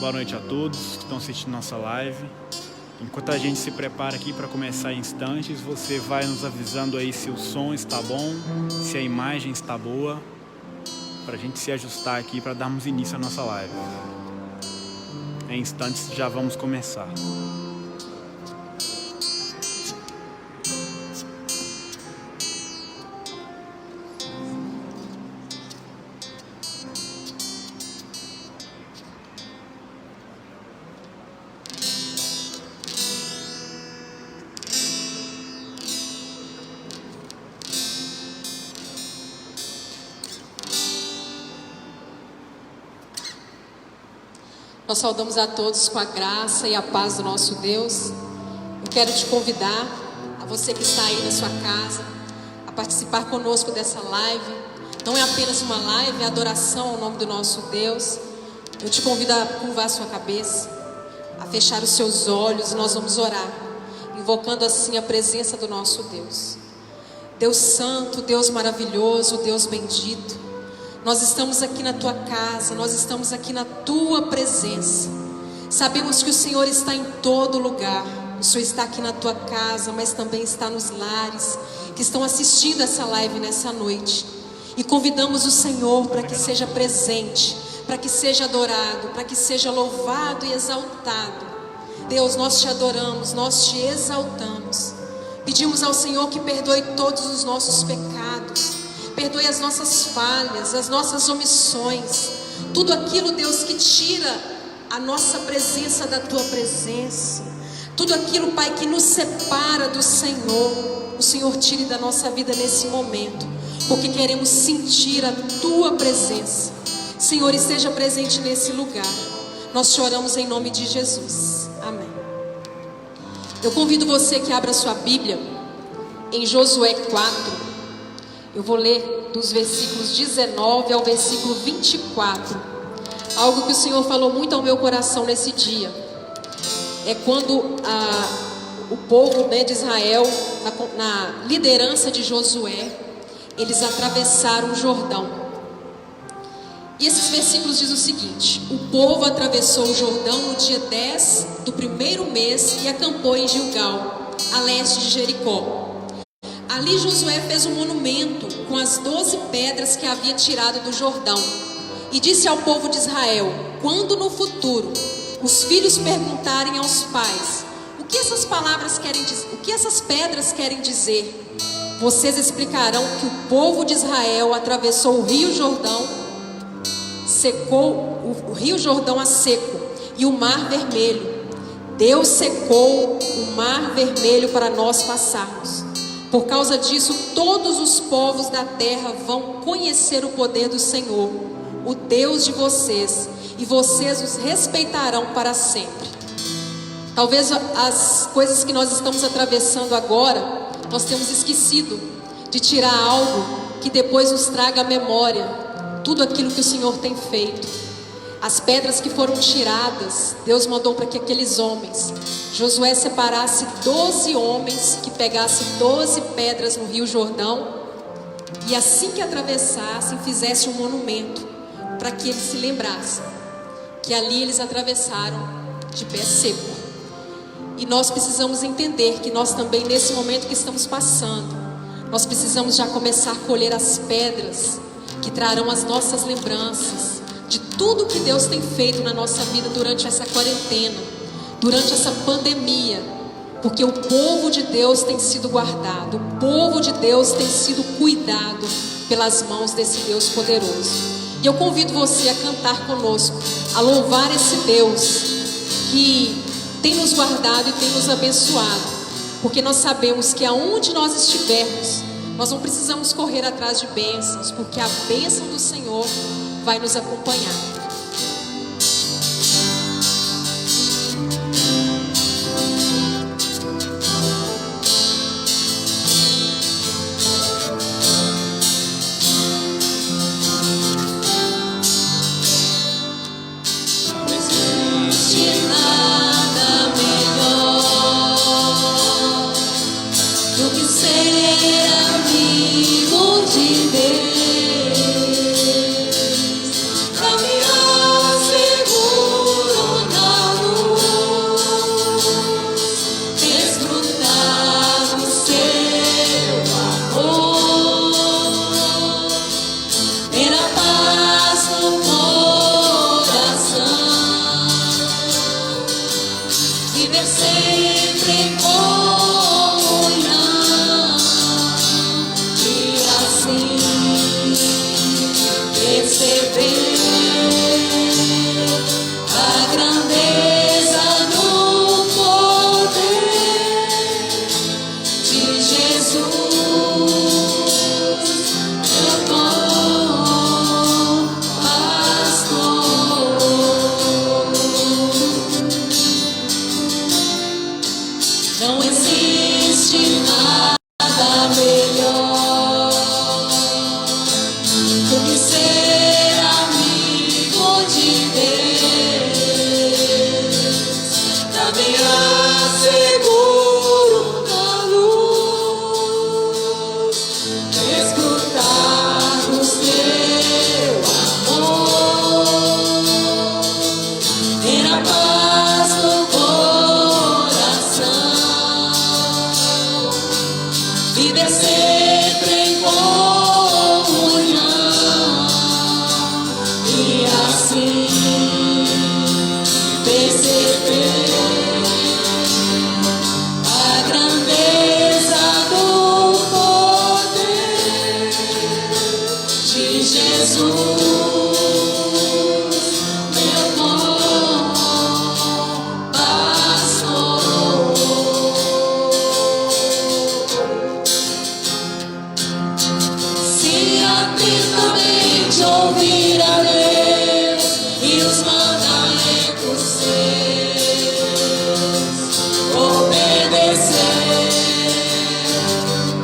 Boa noite a todos que estão assistindo nossa live. Enquanto a gente se prepara aqui para começar em instantes, você vai nos avisando aí se o som está bom, se a imagem está boa, para a gente se ajustar aqui para darmos início à nossa live. Em instantes já vamos começar. Nós saudamos a todos com a graça e a paz do nosso Deus. Eu quero te convidar, a você que está aí na sua casa, a participar conosco dessa live. Não é apenas uma live, é adoração ao nome do nosso Deus. Eu te convido a curvar a sua cabeça, a fechar os seus olhos, e nós vamos orar, invocando assim a presença do nosso Deus. Deus santo, Deus maravilhoso, Deus bendito, nós estamos aqui na tua casa, nós estamos aqui na tua presença. Sabemos que o Senhor está em todo lugar. O Senhor está aqui na tua casa, mas também está nos lares que estão assistindo essa live nessa noite. E convidamos o Senhor para que seja presente, para que seja adorado, para que seja louvado e exaltado. Deus, nós te adoramos, nós te exaltamos. Pedimos ao Senhor que perdoe todos os nossos pecados. Perdoe as nossas falhas, as nossas omissões, tudo aquilo, Deus, que tira a nossa presença da tua presença, tudo aquilo, Pai, que nos separa do Senhor. O Senhor tire da nossa vida nesse momento, porque queremos sentir a tua presença. Senhor, esteja presente nesse lugar. Nós te oramos em nome de Jesus. Amém. Eu convido você que abra sua Bíblia em Josué 4. Eu vou ler dos versículos 19 ao versículo 24. Algo que o Senhor falou muito ao meu coração nesse dia. É quando o povo, de Israel, na liderança de Josué, eles atravessaram o Jordão. E esses versículos dizem o seguinte: o povo atravessou o Jordão no dia 10 do primeiro mês e acampou em Gilgal, a leste de Jericó. Ali Josué fez um monumento com as 12 pedras que havia tirado do Jordão. E disse ao povo de Israel: quando no futuro os filhos perguntarem aos pais: o que essas palavras querem dizer, o que essas pedras querem dizer, vocês explicarão que o povo de Israel atravessou o rio Jordão, secou o rio Jordão a seco e o mar vermelho. Deus secou o mar vermelho para nós passarmos. Por causa disso, todos os povos da terra vão conhecer o poder do Senhor, o Deus de vocês, e vocês os respeitarão para sempre. Talvez as coisas que nós estamos atravessando agora, nós temos esquecido de tirar algo que depois nos traga à memória tudo aquilo que o Senhor tem feito. As pedras que foram tiradas, Deus mandou para que aqueles homens, Josué separasse 12 homens que pegassem 12 pedras no rio Jordão, e assim que atravessassem, fizesse um monumento para que eles se lembrassem que ali eles atravessaram de pé seco. E nós precisamos entender que nós também, nesse momento que estamos passando, nós precisamos já começar a colher as pedras que trarão as nossas lembranças de tudo que Deus tem feito na nossa vida durante essa quarentena, durante essa pandemia, porque o povo de Deus tem sido guardado, o povo de Deus tem sido cuidado pelas mãos desse Deus poderoso. E eu convido você a cantar conosco, a louvar esse Deus que tem nos guardado e tem nos abençoado, porque nós sabemos que aonde nós estivermos, nós não precisamos correr atrás de bênçãos, porque a bênção do Senhor vai nos acompanhar. Caminhar mandamentos seus, obedecer,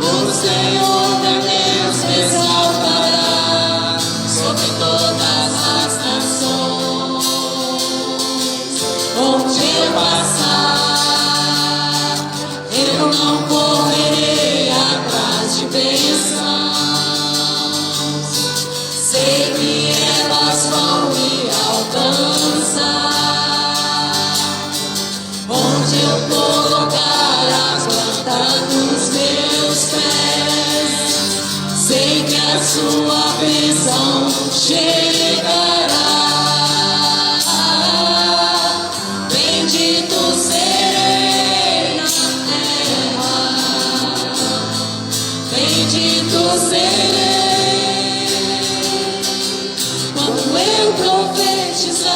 o Senhor meu Deus me exaltará sobre todas as nações. Onde eu passar, eu não correrei atrás de bênçãos. Sei que elas vão me alcançar. Onde eu colocar a planta dos meus pés, sei que a sua bênção chegará. Bendito serei na terra, bendito serei quando eu profetizar.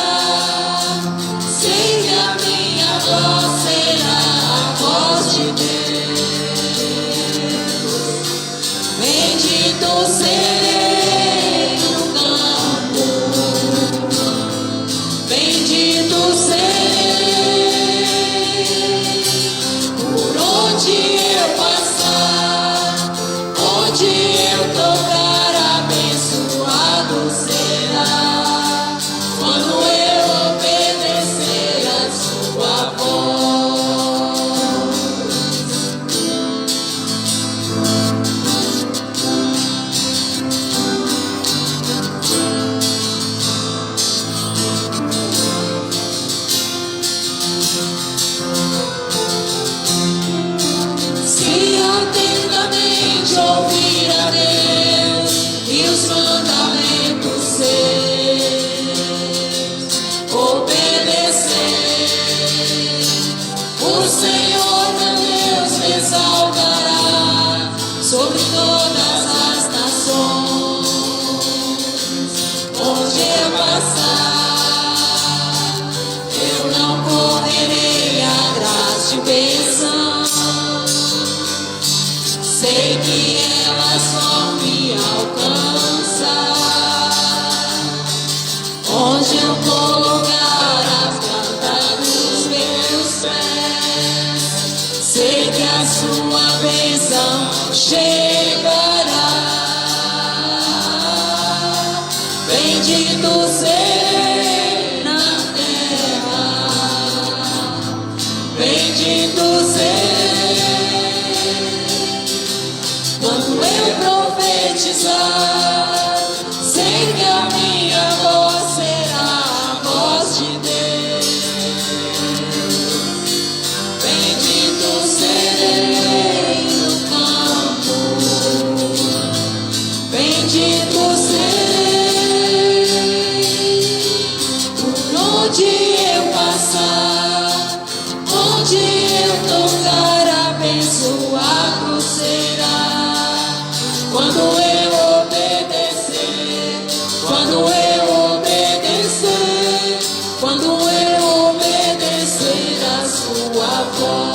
Sei que a minha voz será a voz de Deus. Bendito serei no campo, bendito serei por onde eu passar, onde eu tocar, abençoado será quando eu obedecer a sua voz. Se atentamente ouvir a Deus e os mandamentos seus, obedecer, o Senhor meu Deus me exaltará sobre todas as nações. Onde eu passar, eu não correrei atrás de bênçãos. Sei que elas vão me alcançar. Onde eu colocar a planta dos meus pés, sei que a sua bênção chegará. Bendito serei na terra, bendito serei quando eu profetizar. Sei que a minha voz será a voz de Deus. Bendito serei no campo, bendito serei por onde eu passar, onde eu tocar, abençoado será quando eu obedecer, quando eu obedecer, quando eu obedecer a sua voz.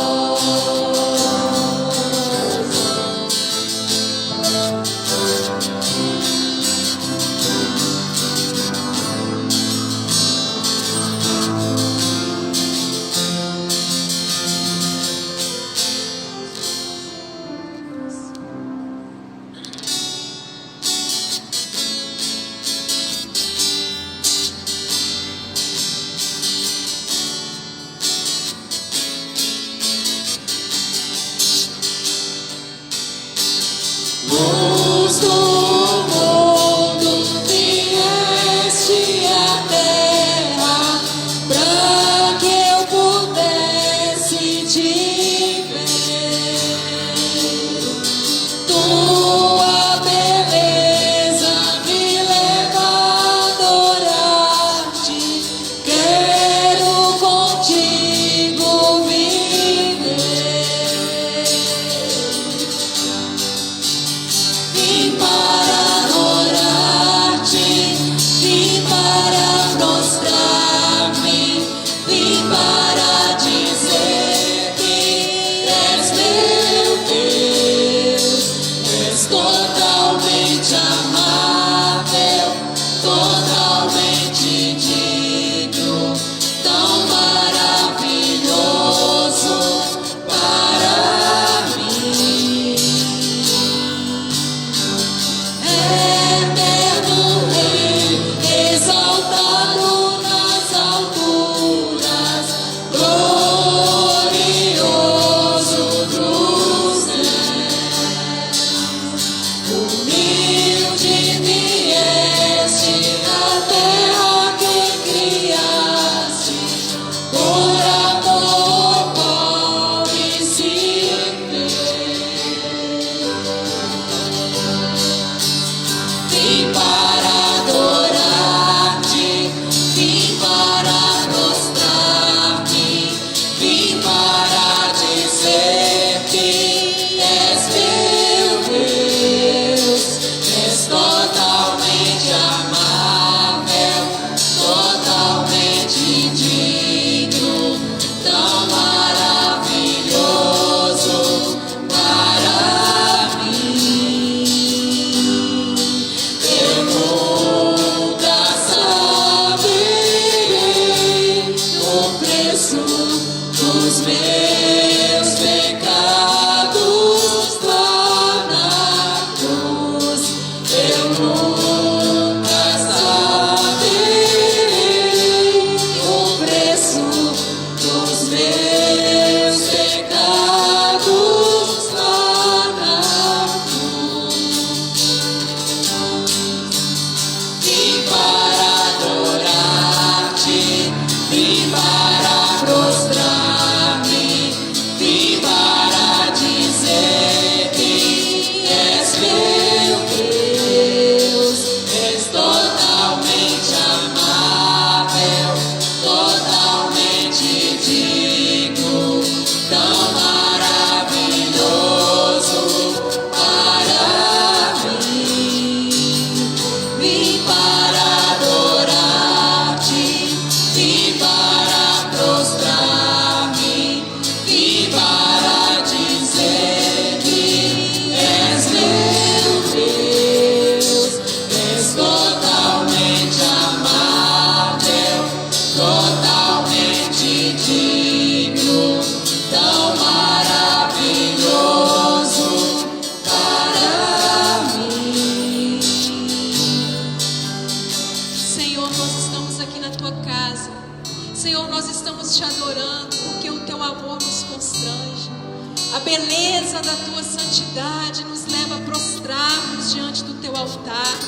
Senhor, nós estamos te adorando, porque o teu amor nos constrange. A beleza da tua santidade nos leva a prostrar-nos diante do teu altar.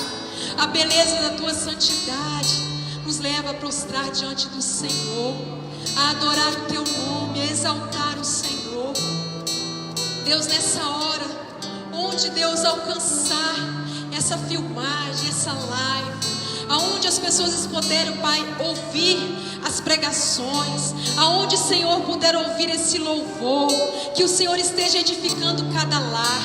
A beleza da tua santidade nos leva a prostrar diante do Senhor, a adorar o teu nome, a exaltar o Senhor. Deus, nessa hora, onde Deus alcançar essa filmagem, essa live, aonde as pessoas puderam, Pai, ouvir as pregações, aonde, Senhor, puder ouvir esse louvor, que o Senhor esteja edificando cada lar,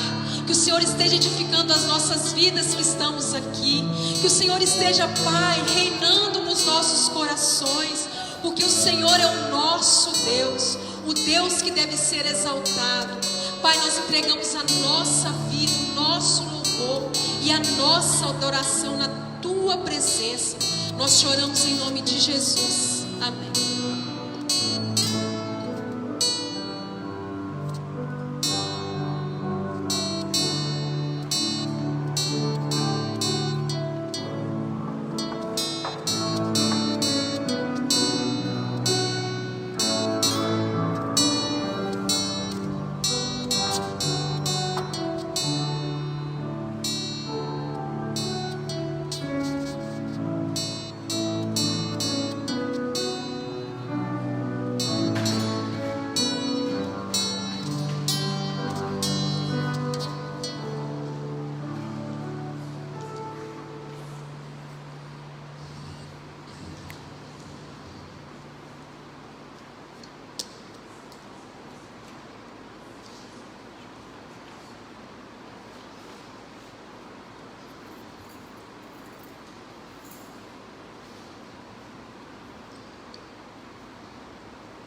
que o Senhor esteja edificando as nossas vidas que estamos aqui, que o Senhor esteja, Pai, reinando nos nossos corações, porque o Senhor é o nosso Deus, o Deus que deve ser exaltado. Pai, nós entregamos a nossa vida, o nosso louvor e a nossa adoração na tua presença. Nós te oramos em nome de Jesus. Amém.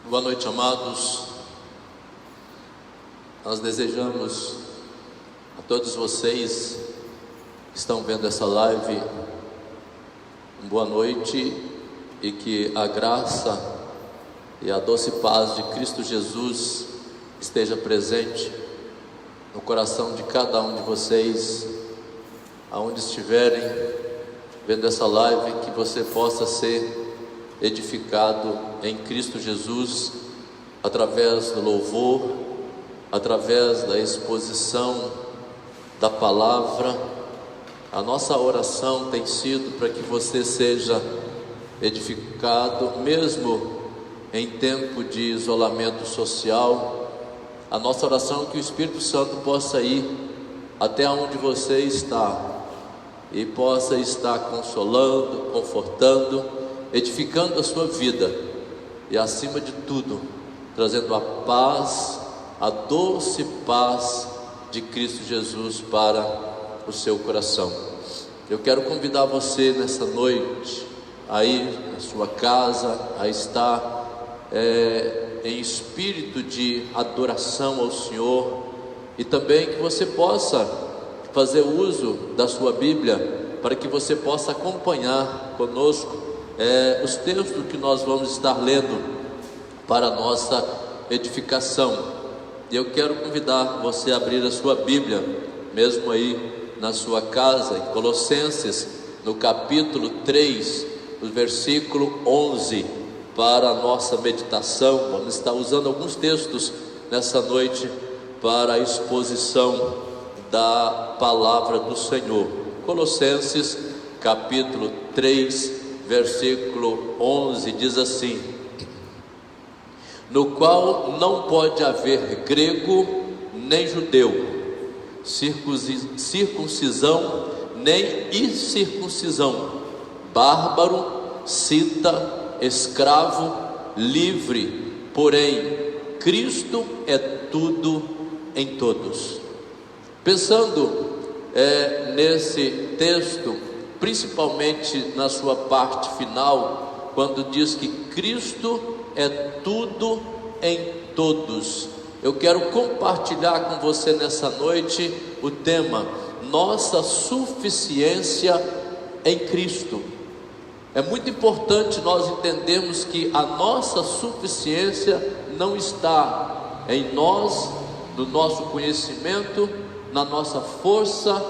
Boa noite, amados. Nós desejamos a todos vocês que estão vendo essa live uma boa noite e que a graça e a doce paz de Cristo Jesus esteja presente no coração de cada um de vocês, aonde estiverem vendo essa live, que você possa ser edificado em Cristo Jesus, através do louvor, através da exposição da palavra. A nossa oração tem sido para que você seja edificado, mesmo em tempo de isolamento social. A nossa oração é que o Espírito Santo possa ir até onde você está e possa estar consolando, confortando, edificando a sua vida e, acima de tudo, trazendo a paz, a doce paz de Cristo Jesus para o seu coração. Eu quero convidar você nessa noite, aí na sua casa, a estar em espírito de adoração ao Senhor, e também que você possa fazer uso da sua Bíblia, para que você possa acompanhar conosco os textos que nós vamos estar lendo para a nossa edificação. E eu quero convidar você a abrir a sua Bíblia, mesmo aí na sua casa, em Colossenses, no capítulo 3, no versículo 11, para a nossa meditação. Vamos estar usando alguns textos nessa noite para a exposição da palavra do Senhor. Colossenses, capítulo 3, versículo 11, diz assim: no qual não pode haver grego nem judeu, circuncisão nem incircuncisão, bárbaro, cita, escravo, livre, porém Cristo é tudo em todos. Pensando nesse texto, principalmente na sua parte final, quando diz que Cristo é tudo em todos, eu quero compartilhar com você nessa noite o tema: nossa suficiência em Cristo. É muito importante nós entendermos que a nossa suficiência não está em nós, no nosso conhecimento, na nossa força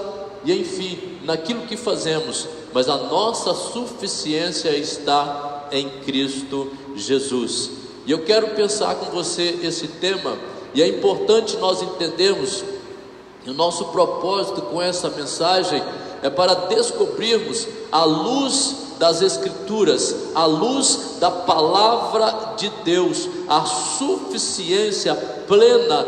e enfim, naquilo que fazemos, mas a nossa suficiência está em Cristo Jesus. E eu quero pensar com você esse tema, e é importante nós entendermos, e o nosso propósito com essa mensagem é para descobrirmos a luz das Escrituras, a luz da palavra de Deus, a suficiência plena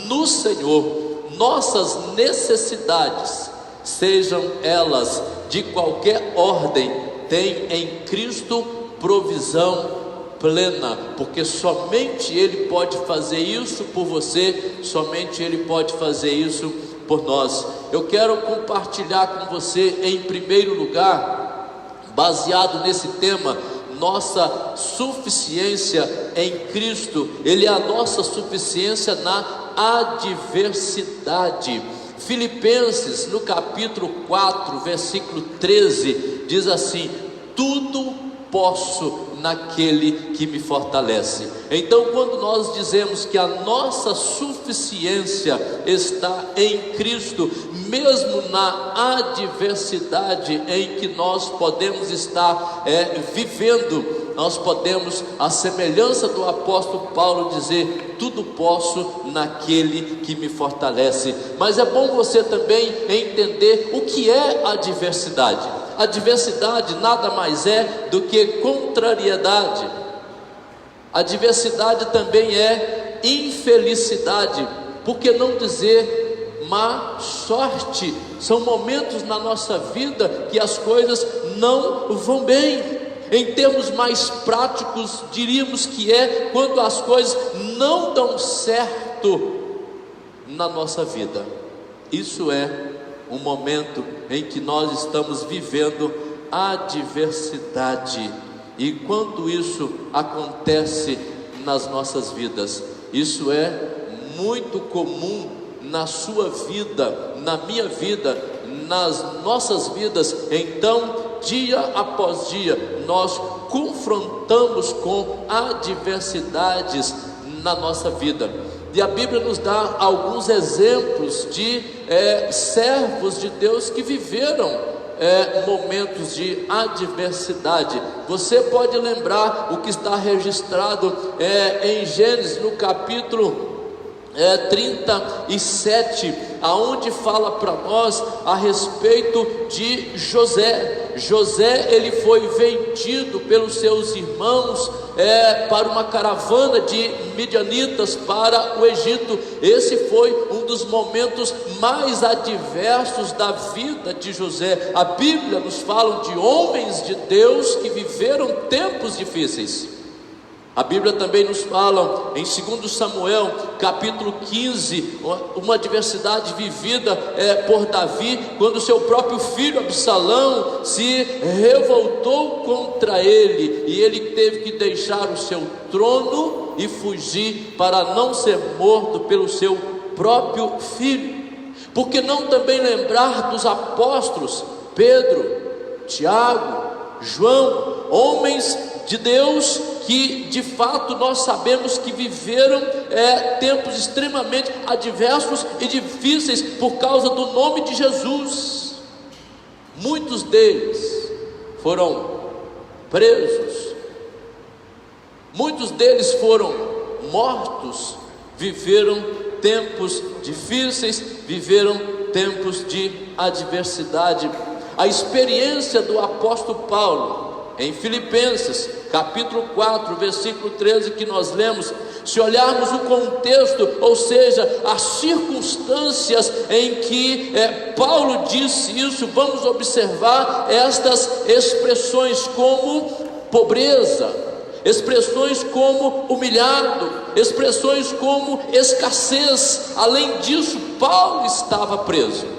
no Senhor. Nossas necessidades, sejam elas de qualquer ordem, tem em Cristo provisão plena, porque somente Ele pode fazer isso por você, somente Ele pode fazer isso por nós. Eu quero compartilhar com você, em primeiro lugar, baseado nesse tema, nossa suficiência em Cristo. Ele é a nossa suficiência na adversidade. Filipenses, no capítulo 4, versículo 13, diz assim: tudo posso naquele que me fortalece. Então, quando nós dizemos que a nossa suficiência está em Cristo, mesmo na adversidade em que nós podemos estar vivendo, nós podemos, à semelhança do apóstolo Paulo, dizer: tudo posso naquele que me fortalece. Mas é bom você também entender o que é adversidade. Adversidade nada mais é do que contrariedade. Adversidade também é infelicidade, por que não dizer má sorte? São momentos na nossa vida que as coisas não vão bem. Em termos mais práticos, diríamos que é quando as coisas não dão certo na nossa vida. Isso é um momento em que nós estamos vivendo adversidade. E quando isso acontece nas nossas vidas, isso é muito comum na sua vida, na minha vida, nas nossas vidas. Então, dia após dia, nós confrontamos com adversidades na nossa vida. E a Bíblia nos dá alguns exemplos de servos de Deus que viveram momentos de adversidade. Você pode lembrar o que está registrado em Gênesis, no capítulo 37, aonde fala para nós a respeito de José. José, ele foi vendido pelos seus irmãos para uma caravana de midianitas para o Egito. Esse foi um dos momentos mais adversos da vida de José. A Bíblia nos fala de homens de Deus que viveram tempos difíceis. A Bíblia também nos fala em 2 Samuel, capítulo 15, uma adversidade vivida por Davi, quando seu próprio filho Absalão se revoltou contra ele, e ele teve que deixar o seu trono e fugir para não ser morto pelo seu próprio filho. Por que não também lembrar dos apóstolos Pedro, Tiago, João, homens de Deus que de fato nós sabemos que viveram tempos extremamente adversos e difíceis por causa do nome de Jesus. Muitos deles foram presos, muitos deles foram mortos, viveram tempos difíceis, viveram tempos de adversidade. A experiência do apóstolo Paulo em Filipenses, capítulo 4, versículo 13, que nós lemos, se olharmos o contexto, ou seja, as circunstâncias em que Paulo disse isso, vamos observar estas expressões como pobreza, expressões como humilhado, expressões como escassez. Além disso, Paulo estava preso.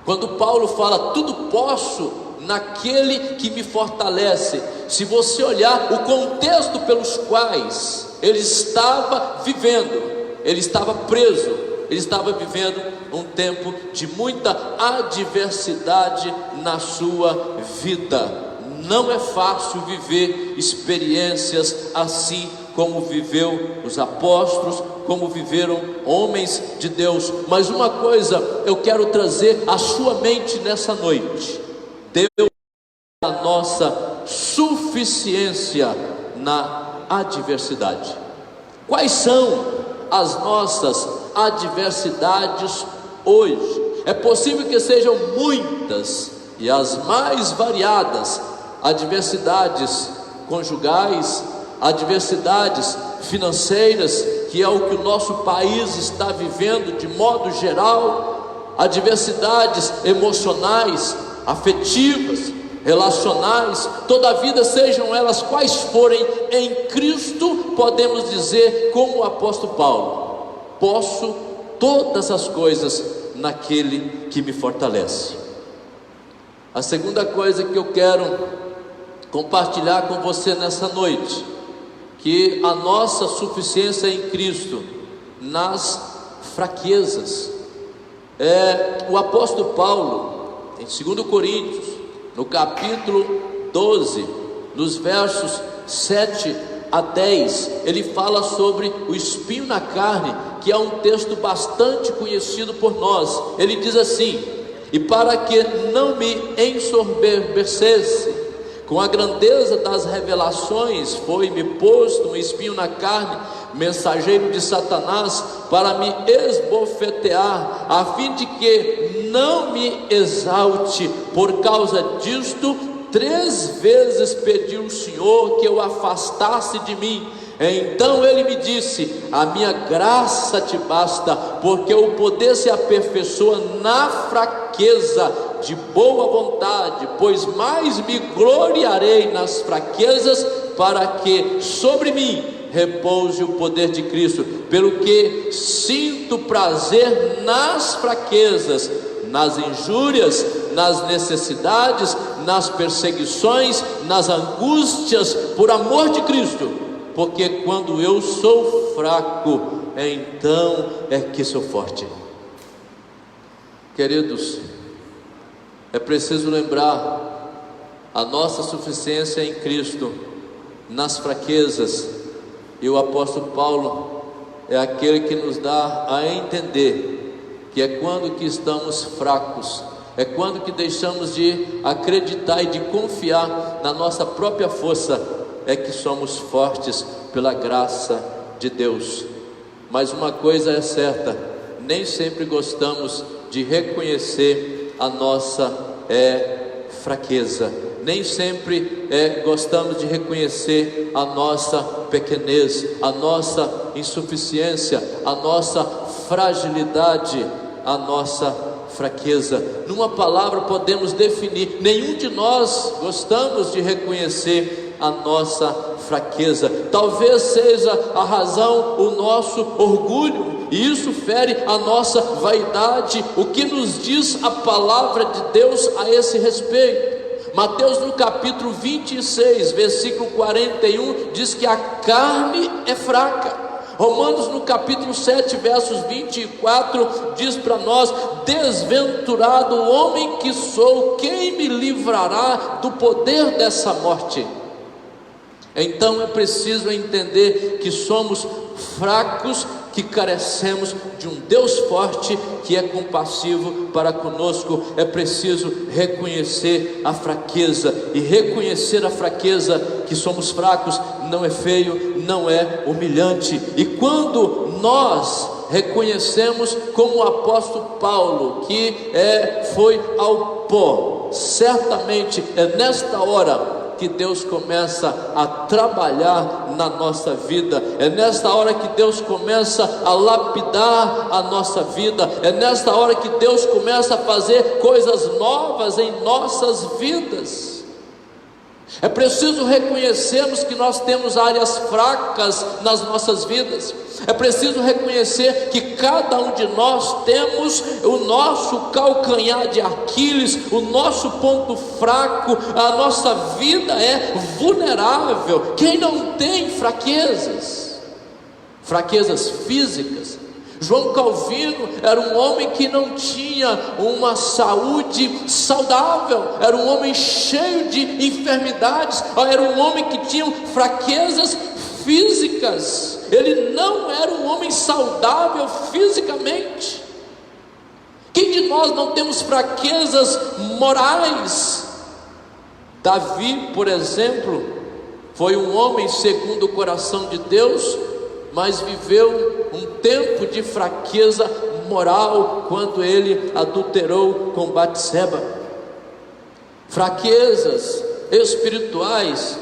Quando Paulo fala, tudo posso naquele que me fortalece, se você olhar o contexto pelos quais ele estava vivendo, ele estava preso, ele estava vivendo um tempo de muita adversidade na sua vida. Não é fácil viver experiências assim como viveu os apóstolos, como viveram homens de Deus. Mas uma coisa eu quero trazer à sua mente nessa noite: Deus é a nossa suficiência suficiência na adversidade. Quais são as nossas adversidades hoje? É possível que sejam muitas e as mais variadas: adversidades conjugais, adversidades financeiras, que é o que o nosso país está vivendo de modo geral, adversidades emocionais, afetivas, relacionais. Todavia, sejam elas quais forem, em Cristo podemos dizer, como o apóstolo Paulo: posso todas as coisas naquele que me fortalece. A segunda coisa que eu quero compartilhar com você nessa noite, que a nossa suficiência em Cristo nas fraquezas. O apóstolo Paulo, em 2 Coríntios, no capítulo 12, nos versos 7 a 10, ele fala sobre o espinho na carne, que é um texto bastante conhecido por nós. Ele diz assim: e para que não me ensoberbecesse com a grandeza das revelações, foi-me posto um espinho na carne, mensageiro de Satanás, para me esbofetear, a fim de que não me exalte. Por causa disto, 3 vezes pedi ao Senhor que eu afastasse de mim. Então ele me disse: a minha graça te basta, porque o poder se aperfeiçoa na fraqueza. De boa vontade, pois mais me gloriarei nas fraquezas, para que sobre mim repouse o poder de Cristo. Pelo que sinto prazer nas fraquezas, nas injúrias, nas necessidades, nas perseguições, nas angústias, por amor de Cristo. Porque quando eu sou fraco, então é que sou forte. Queridos, é preciso lembrar a nossa suficiência em Cristo nas fraquezas. E o apóstolo Paulo é aquele que nos dá a entender que é quando que estamos fracos, é quando que deixamos de acreditar e de confiar na nossa própria força, é que somos fortes pela graça de Deus. Mas uma coisa é certa: nem sempre gostamos de reconhecer a nossa fraqueza, nem sempre gostamos de reconhecer a nossa pequenez, a nossa insuficiência, a nossa fragilidade, a nossa fraqueza. Numa palavra podemos definir: nenhum de nós gostamos de reconhecer a nossa fraqueza. Talvez seja a razão o nosso orgulho, e isso fere a nossa vaidade. O que nos diz a palavra de Deus a esse respeito? Mateus no capítulo 26, versículo 41, diz que a carne é fraca. Romanos no capítulo 7, versos 24, diz para nós: desventurado o homem que sou, quem me livrará do poder dessa morte? Então é preciso entender que somos fracos, que carecemos de um Deus forte, que é compassivo para conosco. É preciso reconhecer a fraqueza, e reconhecer a fraqueza, que somos fracos, não é feio, não é humilhante. E quando nós reconhecemos, como o apóstolo Paulo, que foi ao pó, certamente é nesta hora que Deus começa a trabalhar na nossa vida. É nesta hora que Deus começa a lapidar a nossa vida. É nesta hora que Deus começa a fazer coisas novas em nossas vidas. É preciso reconhecermos que nós temos áreas fracas nas nossas vidas. É preciso reconhecer que cada um de nós temos o nosso calcanhar de Aquiles, o nosso ponto fraco. A nossa vida é vulnerável. Quem não tem fraquezas? Fraquezas físicas. João Calvino era um homem que não tinha uma saúde saudável, era um homem cheio de enfermidades, era um homem que tinha fraquezas físicas. Ele não era um homem saudável fisicamente. Quem de nós não temos fraquezas morais? Davi, por exemplo, foi um homem segundo o coração de Deus, mas viveu um tempo de fraqueza moral quando ele adulterou com Batseba. Fraquezas espirituais.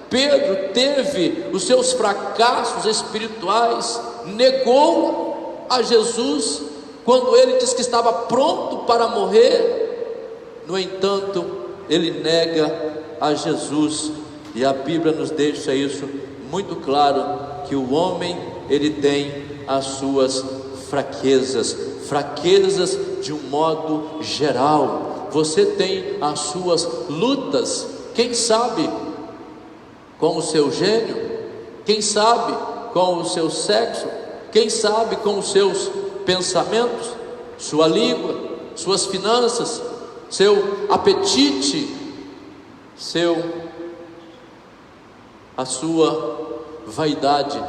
Pedro teve os seus fracassos espirituais, negou a Jesus quando ele disse que estava pronto para morrer. No entanto, ele nega a Jesus, e a Bíblia nos deixa isso muito claro, que o homem, ele tem as suas fraquezas de um modo geral. Você tem as suas lutas, quem sabe com o seu gênio, quem sabe com o seu sexo, quem sabe com os seus pensamentos, sua língua, suas finanças, seu apetite, a sua vaidade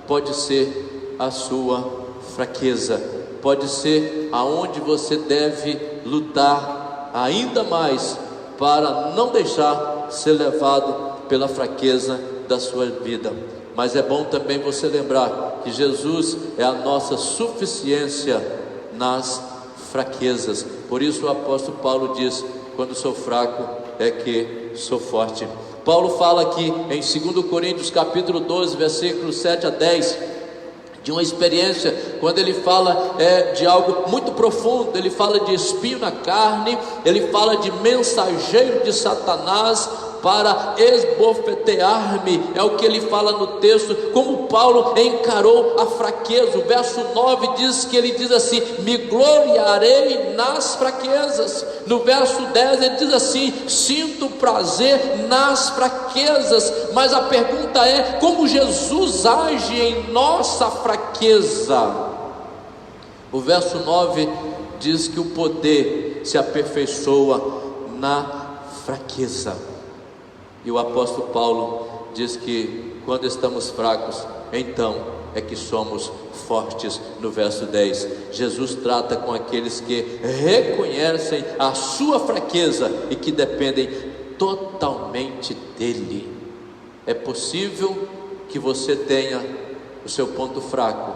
pode ser a sua fraqueza, pode ser aonde você deve lutar ainda mais para não deixar ser levado pela fraqueza da sua vida. Mas é bom também você lembrar que Jesus é a nossa suficiência nas fraquezas. Por isso o apóstolo Paulo diz: quando sou fraco é que sou forte. Paulo fala aqui em 2 Coríntios capítulo 12, versículos 7 a 10, de uma experiência, quando ele fala de algo muito profundo. Ele fala de espinho na carne, ele fala de mensageiro de Satanás para esbofetear-me, é o que ele fala no texto, como Paulo encarou a fraqueza. O verso 9 diz que ele diz assim: me gloriarei nas fraquezas. No verso 10 ele diz assim: sinto prazer nas fraquezas. Mas a pergunta é: como Jesus age em nossa fraqueza? O verso 9 diz que o poder se aperfeiçoa na fraqueza. E o apóstolo Paulo diz que quando estamos fracos, então é que somos fortes. No verso 10, Jesus trata com aqueles que reconhecem a sua fraqueza e que dependem totalmente dele. É possível que você tenha o seu ponto fraco,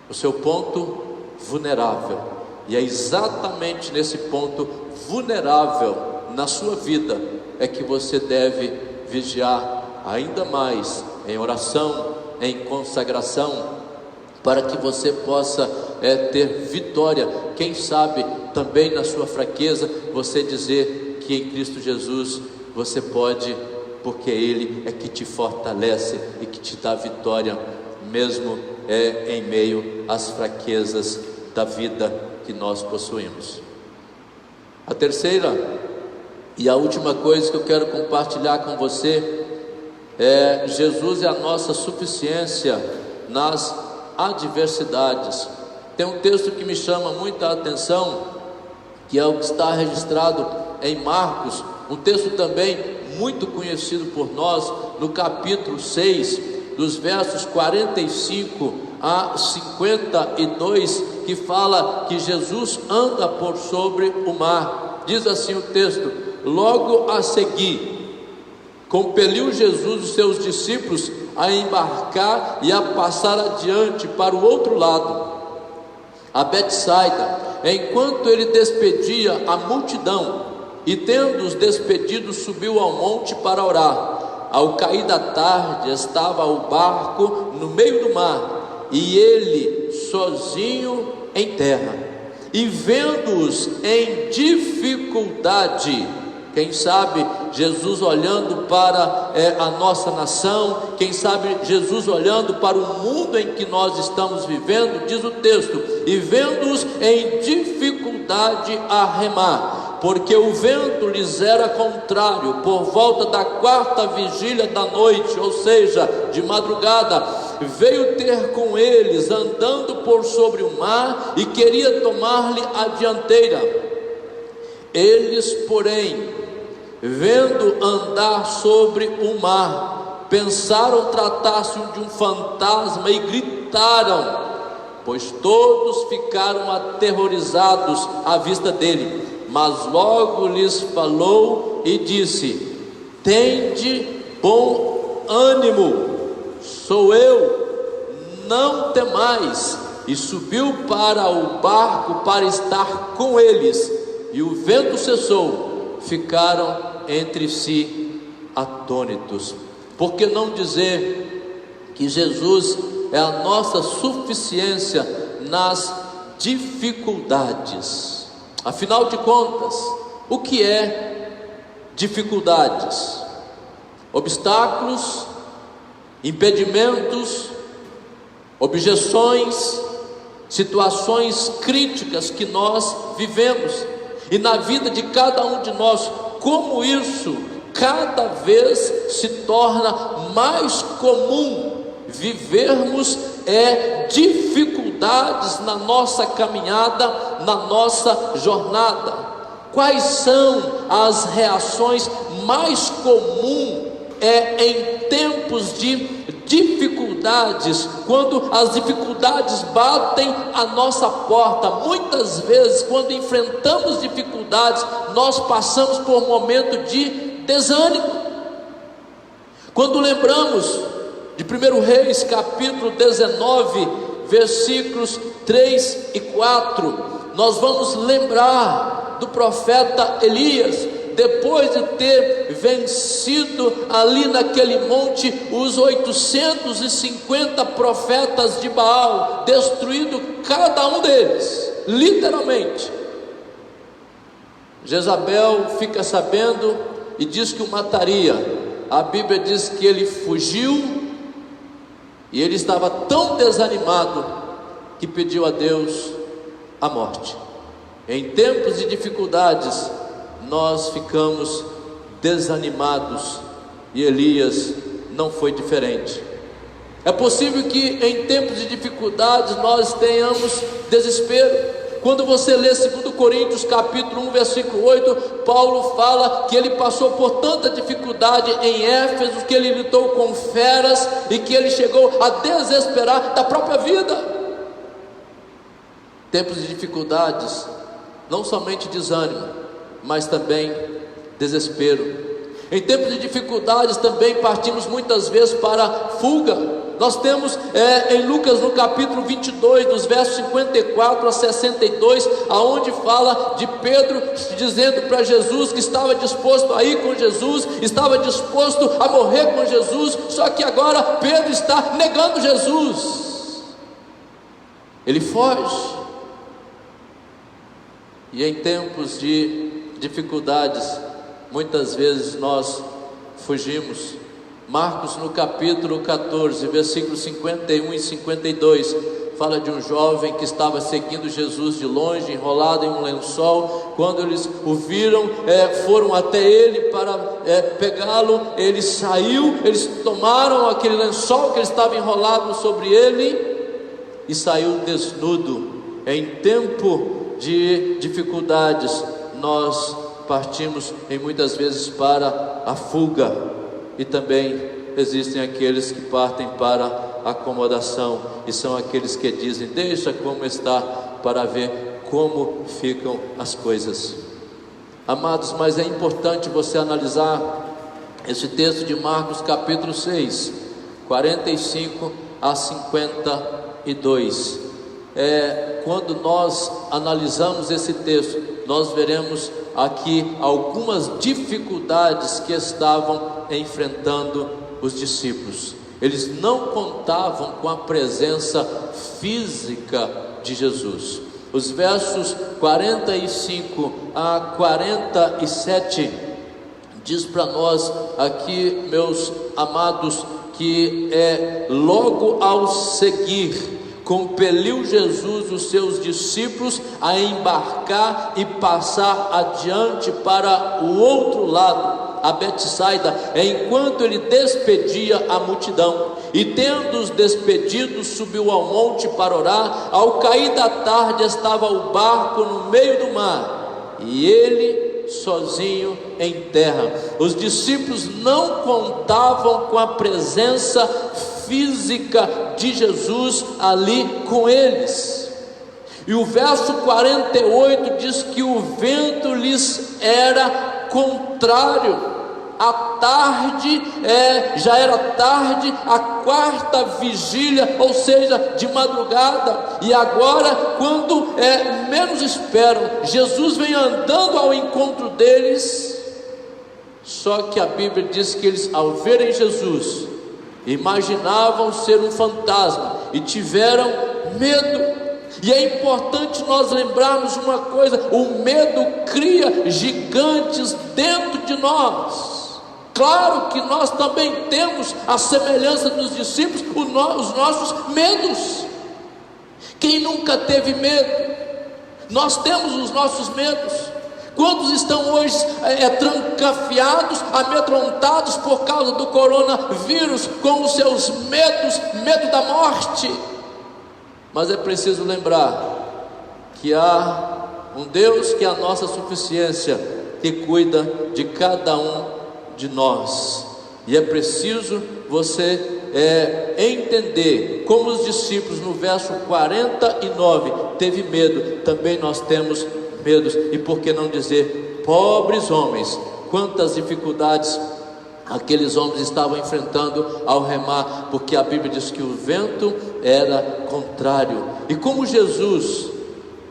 o seu ponto vulnerável, e é exatamente nesse ponto vulnerável na sua vida é que você deve vigiar ainda mais em oração, em consagração, para que você possa ter vitória. Quem sabe também na sua fraqueza você dizer que em Cristo Jesus você pode, porque Ele é que te fortalece e que te dá vitória, mesmo em meio às fraquezas da vida que nós possuímos. A terceira e a última coisa que eu quero compartilhar com você é: Jesus é a nossa suficiência nas adversidades. Tem um texto que me chama muita atenção, que é o que está registrado em Marcos, um texto também muito conhecido por nós, no capítulo 6, dos versos 45 a 52, que fala que Jesus anda por sobre o mar. Diz assim o texto: logo a seguir, compeliu Jesus os seus discípulos a embarcar e a passar adiante para o outro lado, a Betsaida, enquanto ele despedia a multidão. E tendo-os despedido, subiu ao monte para orar. Ao cair da tarde, estava o barco no meio do mar, e ele sozinho em terra. E vendo-os em dificuldade, quem sabe Jesus olhando para a nossa nação, quem sabe Jesus olhando para o mundo em que nós estamos vivendo, diz o texto: e vendo-os em dificuldade a remar, porque o vento lhes era contrário. Por volta da 4ª vigília da noite, ou seja, de madrugada, veio ter com eles andando por sobre o mar e queria tomar-lhe a dianteira. Eles, porém, vendo andar sobre o mar, pensaram tratar-se de um fantasma e gritaram, pois todos ficaram aterrorizados à vista dele. Mas logo lhes falou e disse: tende bom ânimo, sou eu, não temais. E subiu para o barco para estar com eles. E o vento cessou, ficaram entre si atônitos. Por que não dizer que Jesus é a nossa suficiência nas dificuldades? Afinal de contas, o que é dificuldades? Obstáculos, impedimentos, objeções, situações críticas que nós vivemos. E na vida de cada um de nós, como isso cada vez se torna mais comum vivermos dificuldades na nossa caminhada, na nossa jornada. Quais são as reações mais comuns em tempos de dificuldades, quando as dificuldades batem a nossa porta? Muitas vezes, quando enfrentamos dificuldades, nós passamos por um momento de desânimo. Quando lembramos de 1 Reis, capítulo 19, versículos 3 e 4, nós vamos lembrar do profeta Elias, depois de ter vencido ali naquele monte os 850 profetas de Baal, destruído cada um deles, literalmente. Jezabel fica sabendo e diz que o mataria. A Bíblia diz que ele fugiu, e ele estava tão desanimado que pediu a Deus a morte. Em tempos de dificuldades, nós ficamos desanimados, e Elias não foi diferente. É possível que em tempos de dificuldades nós tenhamos desespero. Quando você lê 2 Coríntios capítulo 1, versículo 8, Paulo fala que ele passou por tanta dificuldade em Éfeso, que ele lutou com feras e que ele chegou a desesperar da própria vida. Tempos de dificuldades, não somente desânimo, mas também desespero. Em tempos de dificuldades também partimos muitas vezes para fuga. Nós temos em Lucas no capítulo 22, dos versos 54 a 62, aonde fala de Pedro dizendo para Jesus que estava disposto a ir com Jesus, estava disposto a morrer com Jesus, só que agora Pedro está negando Jesus. Ele foge. E em tempos de dificuldades, muitas vezes nós fugimos. Marcos no capítulo 14, versículos 51 e 52, fala de um jovem que estava seguindo Jesus de longe, enrolado em um lençol. Quando eles o viram, foram até ele para pegá-lo. Ele saiu, eles tomaram aquele lençol que ele estava enrolado sobre ele e saiu desnudo. Em tempo de dificuldades, nós partimos muitas vezes para a fuga. E também existem aqueles que partem para a acomodação, e são aqueles que dizem: deixa como está, para ver como ficam as coisas. Amados, mas é importante você analisar esse texto de Marcos capítulo 6, 45 a 52. Quando nós analisamos esse texto, nós veremos aqui algumas dificuldades que estavam enfrentando os discípulos. Eles não contavam com a presença física de Jesus. Os versos 45 a 47 diz para nós aqui, meus amados, que logo ao seguir, compeliu Jesus os seus discípulos a embarcar e passar adiante para o outro lado, a Betsaida, enquanto ele despedia a multidão. E tendo-os despedidos, subiu ao monte para orar. Ao cair da tarde estava o barco no meio do mar, e ele sozinho em terra. Os discípulos não contavam com a presença física de Jesus ali com eles. E o verso 48 diz que o vento lhes era contrário. À tarde, já era tarde, a quarta vigília, ou seja, de madrugada. E agora, quando menos esperam, Jesus vem andando ao encontro deles. Só que a Bíblia diz que eles, ao verem Jesus, imaginavam ser um fantasma e tiveram medo. E é importante nós lembrarmos uma coisa: o medo cria gigantes dentro de nós. Claro que nós também temos a semelhança dos discípulos, os nossos medos. Quem nunca teve medo? Nós temos os nossos medos. Quantos estão hoje trancafiados, amedrontados por causa do coronavírus, com os seus medos, medo da morte? Mas é preciso lembrar que há um Deus que é a nossa suficiência, que cuida de cada um de nós. E é preciso você entender, como os discípulos no verso 49 teve medo, também nós temos medos. E por que não dizer, pobres homens, quantas dificuldades aqueles homens estavam enfrentando ao remar, porque a Bíblia diz que o vento era contrário. E como Jesus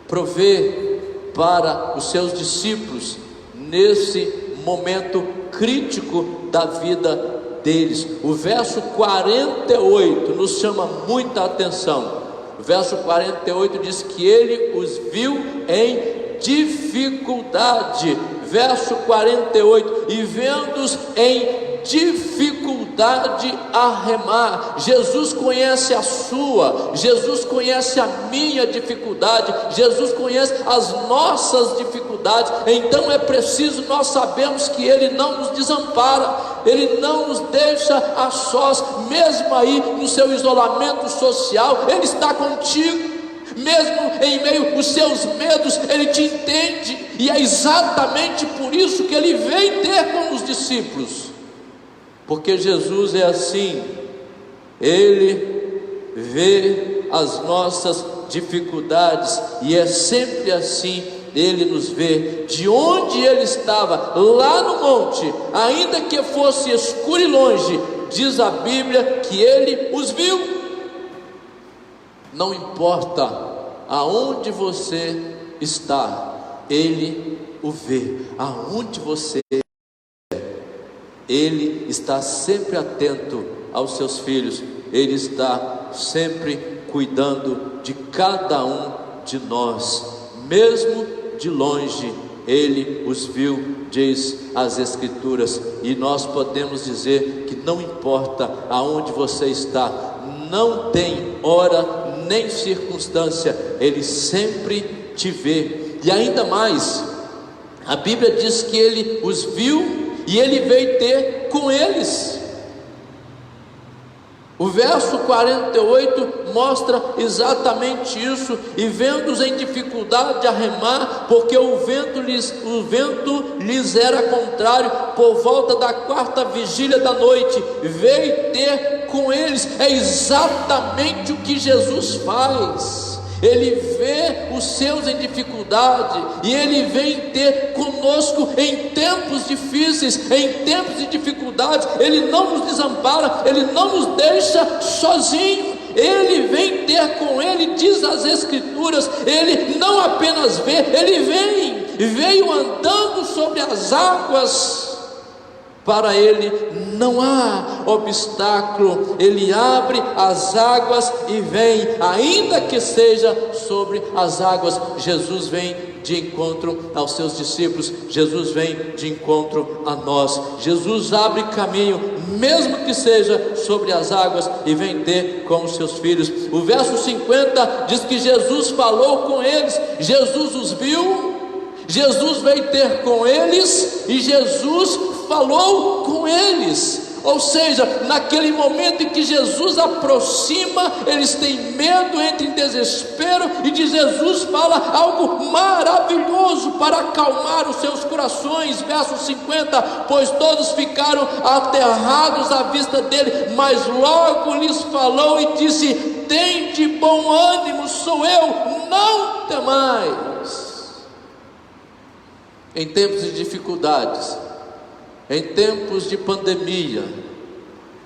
provê para os seus discípulos nesse momento crítico da vida deles. O verso 48 nos chama muita atenção. O verso 48 diz que ele os viu em dificuldade. Verso 48: e vendo-os em dificuldade a remar. Jesus conhece a sua, Jesus conhece a minha dificuldade, Jesus conhece as nossas dificuldades. Então é preciso nós sabermos que Ele não nos desampara, Ele não nos deixa a sós, mesmo aí no seu isolamento social, Ele está contigo. Mesmo em meio aos seus medos, Ele te entende. E é exatamente por isso que Ele vem ter com os discípulos, porque Jesus é assim. Ele vê as nossas dificuldades, e é sempre assim. Ele nos vê de onde Ele estava, lá no monte, ainda que fosse escuro e longe, diz a Bíblia que Ele os viu. Não importa aonde você está, Ele o vê. Aonde você é, Ele está sempre atento aos seus filhos. Ele está sempre cuidando de cada um de nós. Mesmo de longe, Ele os viu, diz as Escrituras. E nós podemos dizer que não importa aonde você está, não tem hora nem circunstância, Ele sempre te vê. E ainda mais, a Bíblia diz que Ele os viu e Ele veio ter com eles. O verso 48 mostra exatamente isso. E vendo-os em dificuldade a remar, porque o vento lhes era contrário, por volta da quarta vigília da noite, veio ter com eles. É exatamente o que Jesus faz. Ele vê os seus em dificuldade, e Ele vem ter conosco em tempos difíceis, em tempos de dificuldade. Ele não nos desampara, Ele não nos deixa sozinho. Ele vem ter com Ele, diz as Escrituras. Ele não apenas vê, Ele veio andando sobre as águas. Para Ele não há obstáculo. Ele abre as águas e vem, ainda que seja sobre as águas. Jesus vem de encontro aos seus discípulos. Jesus vem de encontro a nós. Jesus abre caminho, mesmo que seja sobre as águas, e vem ter com os seus filhos. O verso 50 diz que Jesus falou com eles. Jesus os viu, Jesus veio ter com eles, e Jesus falou com eles. Ou seja, naquele momento em que Jesus aproxima, eles têm medo, entram em desespero, e de Jesus fala algo maravilhoso para acalmar os seus corações. Verso 50: pois todos ficaram aterrados à vista dele, mas logo lhes falou e disse: tende bom ânimo, sou eu, não temais. Em tempos de dificuldades, em tempos de pandemia,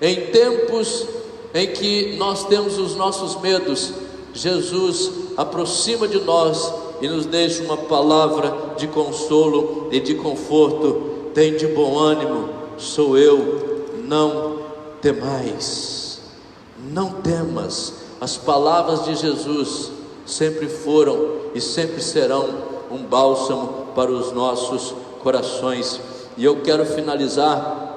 em tempos em que nós temos os nossos medos, Jesus aproxima de nós e nos deixa uma palavra de consolo e de conforto. Tem de bom ânimo, sou eu, não temais. Não temas. As palavras de Jesus sempre foram e sempre serão um bálsamo para os nossos corações. E eu quero finalizar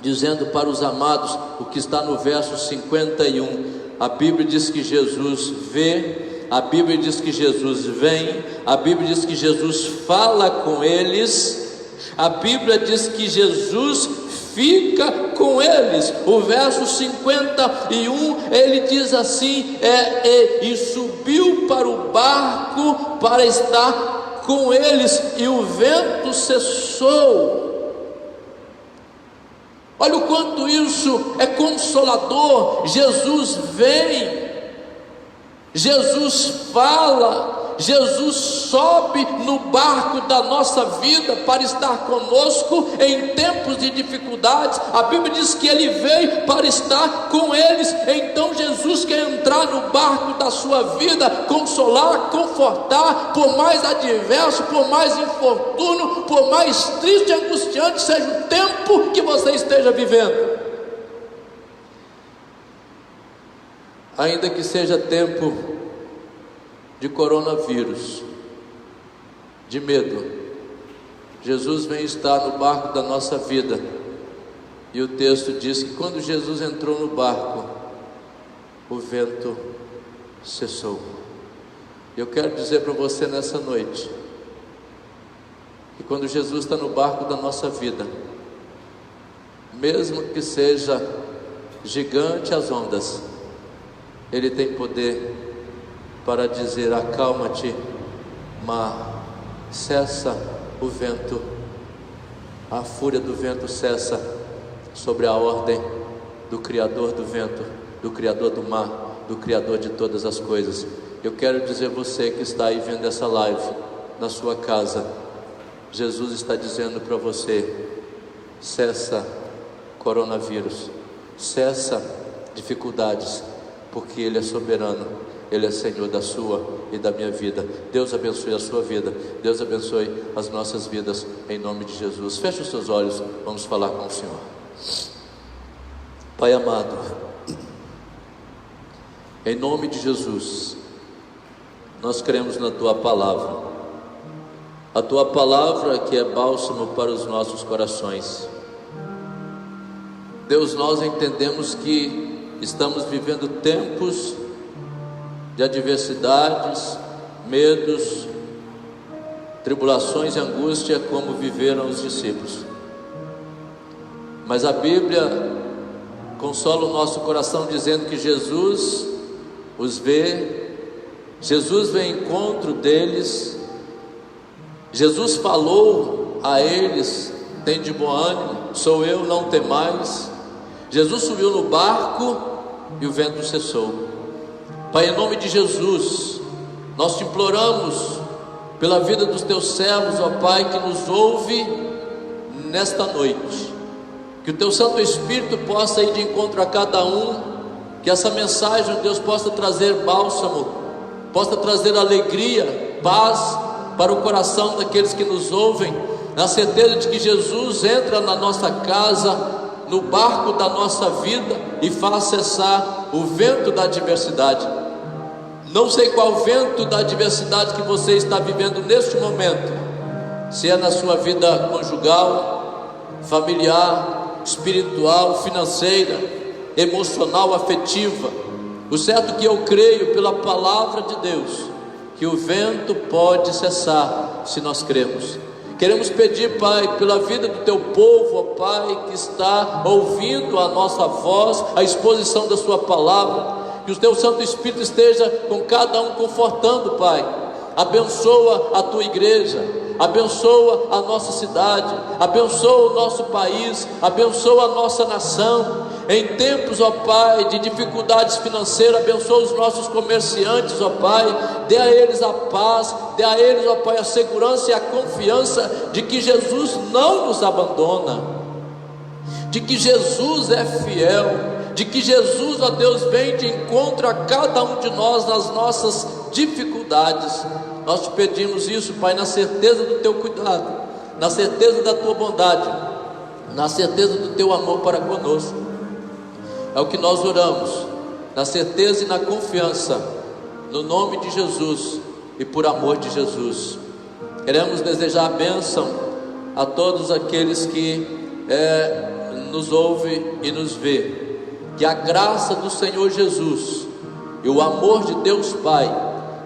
dizendo para os amados o que está no verso 51. A Bíblia diz que Jesus vê, a Bíblia diz que Jesus vem, a Bíblia diz que Jesus fala com eles, a Bíblia diz que Jesus fica com eles. O verso 51, ele diz assim, e subiu para o barco para estar com eles, e o vento cessou. Olha o quanto isso é consolador. Jesus vem, Jesus fala, Jesus sobe no barco da nossa vida para estar conosco em tempos de dificuldades. A Bíblia diz que Ele veio para estar com eles. Então Jesus quer entrar no barco da sua vida, consolar, confortar, por mais adverso, por mais infortúnio, por mais triste e angustiante seja o tempo que você esteja vivendo. Ainda que seja tempo de coronavírus, de medo, Jesus vem estar no barco da nossa vida. E o texto diz que quando Jesus entrou no barco, o vento cessou. Eu quero dizer para você nessa noite, que quando Jesus está no barco da nossa vida, mesmo que seja gigante as ondas, Ele tem poder para dizer: acalma-te, mar, cessa o vento. A fúria do vento cessa sobre a ordem do Criador do vento, do Criador do mar, do Criador de todas as coisas. Eu quero dizer a você que está aí vendo essa live na sua casa, Jesus está dizendo para você: cessa coronavírus, cessa dificuldades, porque Ele é soberano, Ele é Senhor da sua e da minha vida. Deus abençoe a sua vida, Deus abençoe as nossas vidas, em nome de Jesus. Feche os seus olhos, vamos falar com o Senhor. Pai amado, em nome de Jesus, nós cremos na Tua palavra, a Tua palavra que é bálsamo para os nossos corações. Deus, nós entendemos que estamos vivendo tempos de adversidades, medos, tribulações e angústia, como viveram os discípulos. Mas a Bíblia consola o nosso coração dizendo que Jesus os vê, Jesus vem ao encontro deles, Jesus falou a eles: tem de bom ânimo, sou eu, não temais. Jesus subiu no barco e o vento cessou. Pai, em nome de Jesus, nós te imploramos pela vida dos teus servos, ó Pai, que nos ouve nesta noite, que o teu Santo Espírito possa ir de encontro a cada um, que essa mensagem, Deus, possa trazer bálsamo, possa trazer alegria, paz para o coração daqueles que nos ouvem, na certeza de que Jesus entra na nossa casa, no barco da nossa vida, e faz cessar o vento da adversidade. Não sei qual vento da adversidade que você está vivendo neste momento, se é na sua vida conjugal, familiar, espiritual, financeira, emocional, afetiva. O certo é que eu creio pela palavra de Deus que o vento pode cessar se nós cremos. Queremos pedir, Pai, pela vida do teu povo, ó Pai, que está ouvindo a nossa voz, a exposição da sua palavra, que o teu Santo Espírito esteja com cada um confortando, Pai. Abençoa a tua igreja, abençoa a nossa cidade, abençoa o nosso país, abençoa a nossa nação. Em tempos, ó Pai, de dificuldades financeiras, abençoa os nossos comerciantes, ó Pai, dê a eles a paz, dê a eles, ó Pai, a segurança e a confiança de que Jesus não nos abandona. de que Jesus é fiel, de que Jesus, ó Deus, vem de encontro a cada um de nós nas nossas dificuldades. Nós te pedimos isso, Pai, na certeza do teu cuidado, na certeza da tua bondade, na certeza do teu amor para conosco. É o que nós oramos, na certeza e na confiança, no nome de Jesus e por amor de Jesus. Queremos desejar a bênção a todos aqueles que nos ouvem e nos vê. Que a graça do Senhor Jesus e o amor de Deus Pai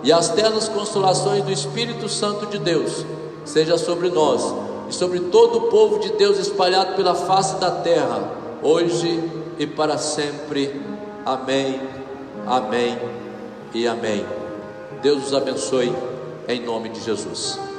e as ternas consolações do Espírito Santo de Deus seja sobre nós e sobre todo o povo de Deus espalhado pela face da terra, hoje e para sempre. Amém, amém e amém. Deus os abençoe em nome de Jesus.